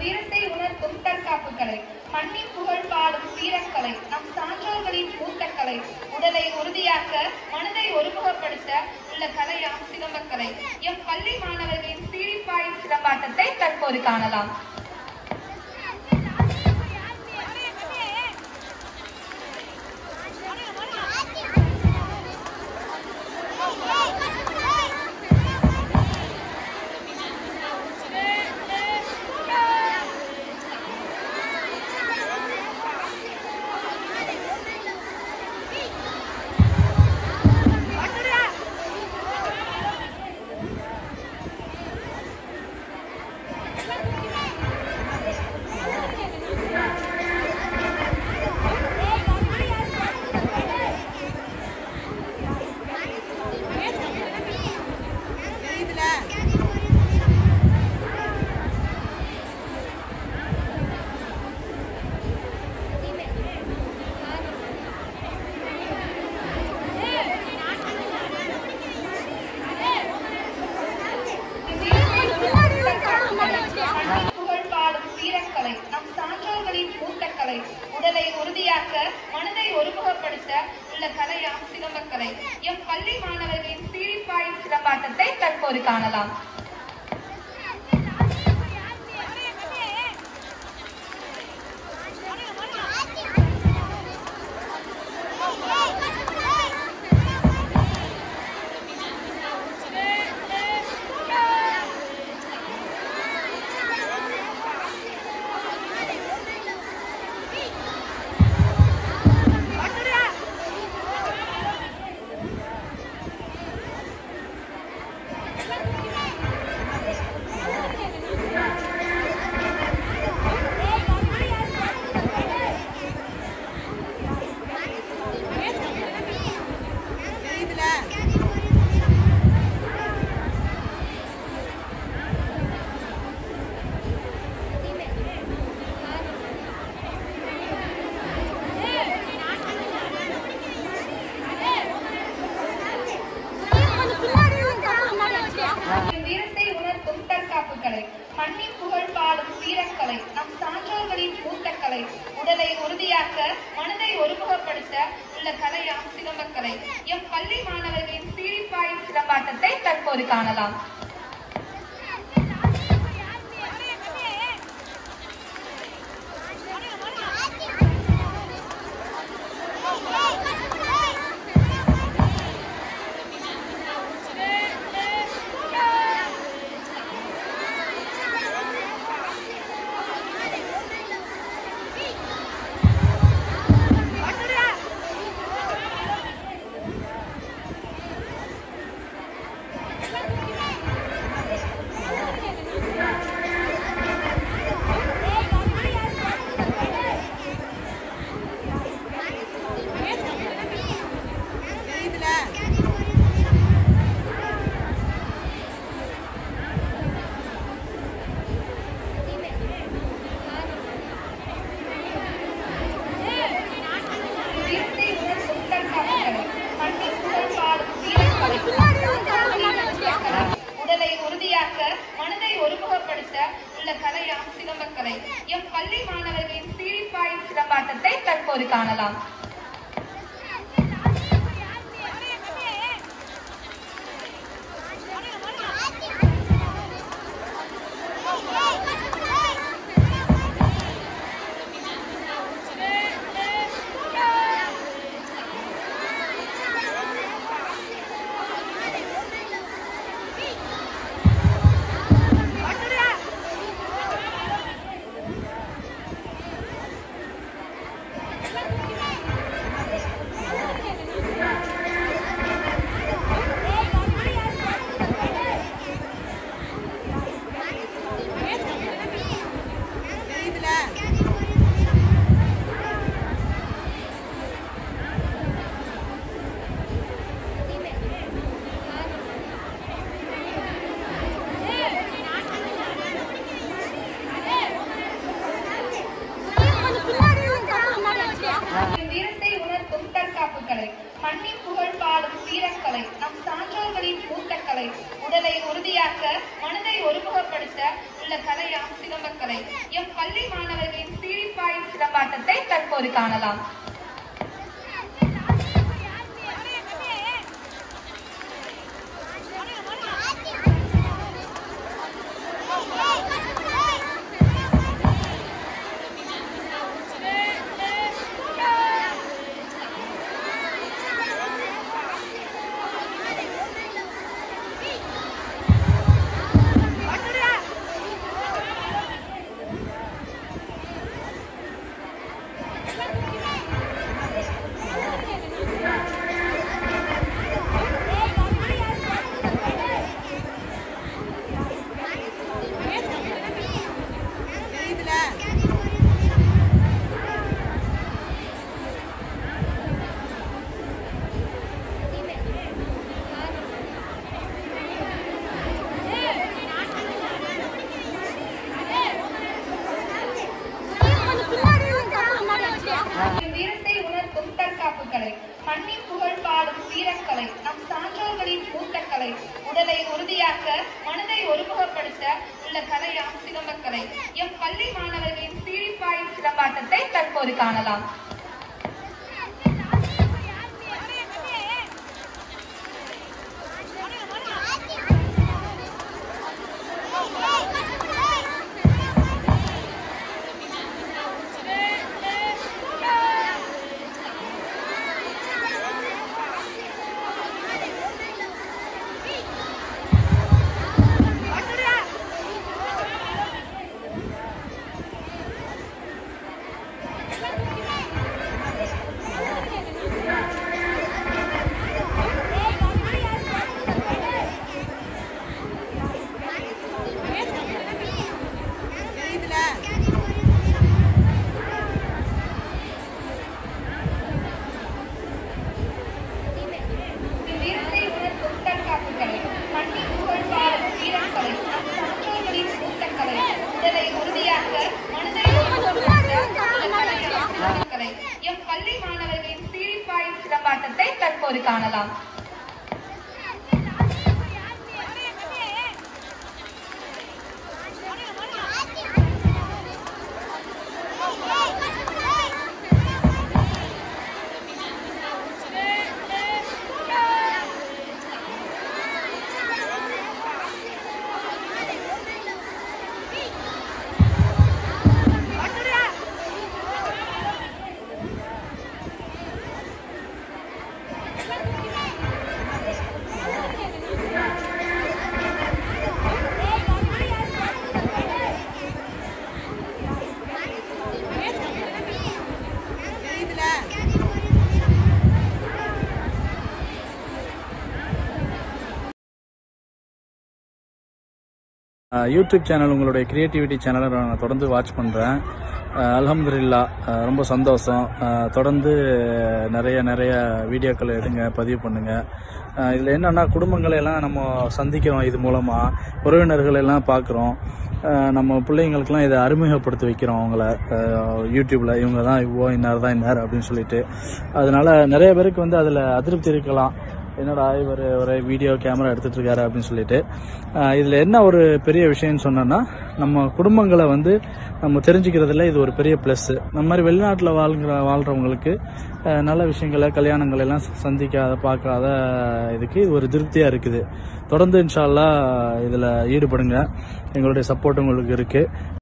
வீரத்தை உணர்த்தும் தற்காப்பு கலை, மண்ணின் புகழ் பாடும் வீரக்கலை, நம் சான்றோர்களின் மூத்தக்கலை, உடலை உறுதியாக்க மனதை ஒருமுகப்படுத்த உள்ள கலையாம் சிலம்பக்கலை. எம் பள்ளி மாணவர்களின் சீரிப்பாயும் சிலம்பாட்டத்தை தற்போது காணலாம். நம் சான்றோர்களின் மூத்தக்கலை, உடலை உறுதியாக்க மனதை ஒருமுகப்படுத்த உள்ள கலையாம் சிலம்பக்கலை. எம் பள்ளி மாணவர்களின் சீரிப்பாயும் சிலம்பாட்டத்தை தற்போது காணலாம். வீரத்தை உணர்த்தும் தற்காப்பு கலை, மண்ணின் புகழ் பாடும் வீரக்கலை, நம் சான்றோர்களின் மூத்தக்கலை, உடலை உறுதியாக்க மனதை ஒருமுகப்படுத்த உள்ள கலையாம் சிலம்பக்கலை. எம் பள்ளி மாணவர்களின் சீரிப்பாயும் சிலம்பாட்டத்தை தற்போது காணலாம். உடலை உறுதியாக்க மனதை ஒருமுகப்படுத்த உள்ள கலையாம் சிலம்பக்கலை. எம் பள்ளி மாணவர்களின் சீரிப்பாயும் சிலம்பாட்டத்தை தற்போது காணலாம். உருவகப்படுத்த உள்ள கலையாம் சிலம்பக்கலை. எம் பள்ளி மாணவர்களின் சீரிப்பாயும் சிலம்பாட்டத்தை தற்போது காணலாம். வீரத்தை உணர்த்தும் தற்காப்புக்கலை, மண்ணின் புகழ் பாடும் வீரக்கலை, நம் சான்றோர்களின் மூத்தக்கலை, உடலை உறுதியாக்க மனதை ஒருமுகப்படுத்த உள்ள கலையாம் சிலம்பக்கலை. எம் பள்ளி மாணவர்களின் சீரிப்பாயும் சிலம்பாட்டத்தை தற்போது காணலாம். எம் பள்ளி மாணவர்களின் சீரிப்பாயும் சிலம்பாட்டத்தை தற்போது காணலாம். யூடியூப் சேனல் உங்களுடைய கிரியேட்டிவிட்டி சேனலை நான் தொடர்ந்து வாட்ச் பண்ணுறேன். அல்ஹம்துலில்லாஹ், ரொம்ப சந்தோஷம். தொடர்ந்து நிறைய வீடியோக்கள் எடுங்க, பதிவு பண்ணுங்க. இதில் என்னென்னா குடும்பங்களை எல்லாம் நம்ம சந்திக்கிறோம், இது மூலமாக உறவினர்கள் எல்லாம் பார்க்குறோம். நம்ம பிள்ளைங்களுக்கெல்லாம் இதை அறிமுகப்படுத்தி வைக்கிறோம். அவங்கள யூடியூப்பில் இவங்க தான் இவ்வளோ இன்னார் தான் இன்னார் அப்படின்னு சொல்லிட்டு. அதனால நிறைய பேருக்கு வந்து அதில் அதிருப்தி இருக்கலாம், என்னடா இவர் ஒரு வீடியோ கேமரா எடுத்துட்டு இருக்காரு அப்படின்னு சொல்லிட்டு. இதில் என்ன ஒரு பெரிய விஷயம்னு சொன்னோன்னா, நம்ம குடும்பங்களை வந்து நம்ம தெரிஞ்சுக்கிறதுல இது ஒரு பெரிய ப்ளஸ். நம்ம மாதிரி வெளிநாட்டில் வாழ்கிறவங்களுக்கு நல்ல விஷயங்களை, கல்யாணங்கள் எல்லாம் சந்திக்காத பார்க்காத இதுக்கு இது ஒரு திருப்தியாக இருக்குது. தொடர்ந்து இன்ஷா அல்லாஹ் இதில் ஈடுபடுங்க. எங்களுடைய சப்போர்ட் உங்களுக்கு இருக்குது.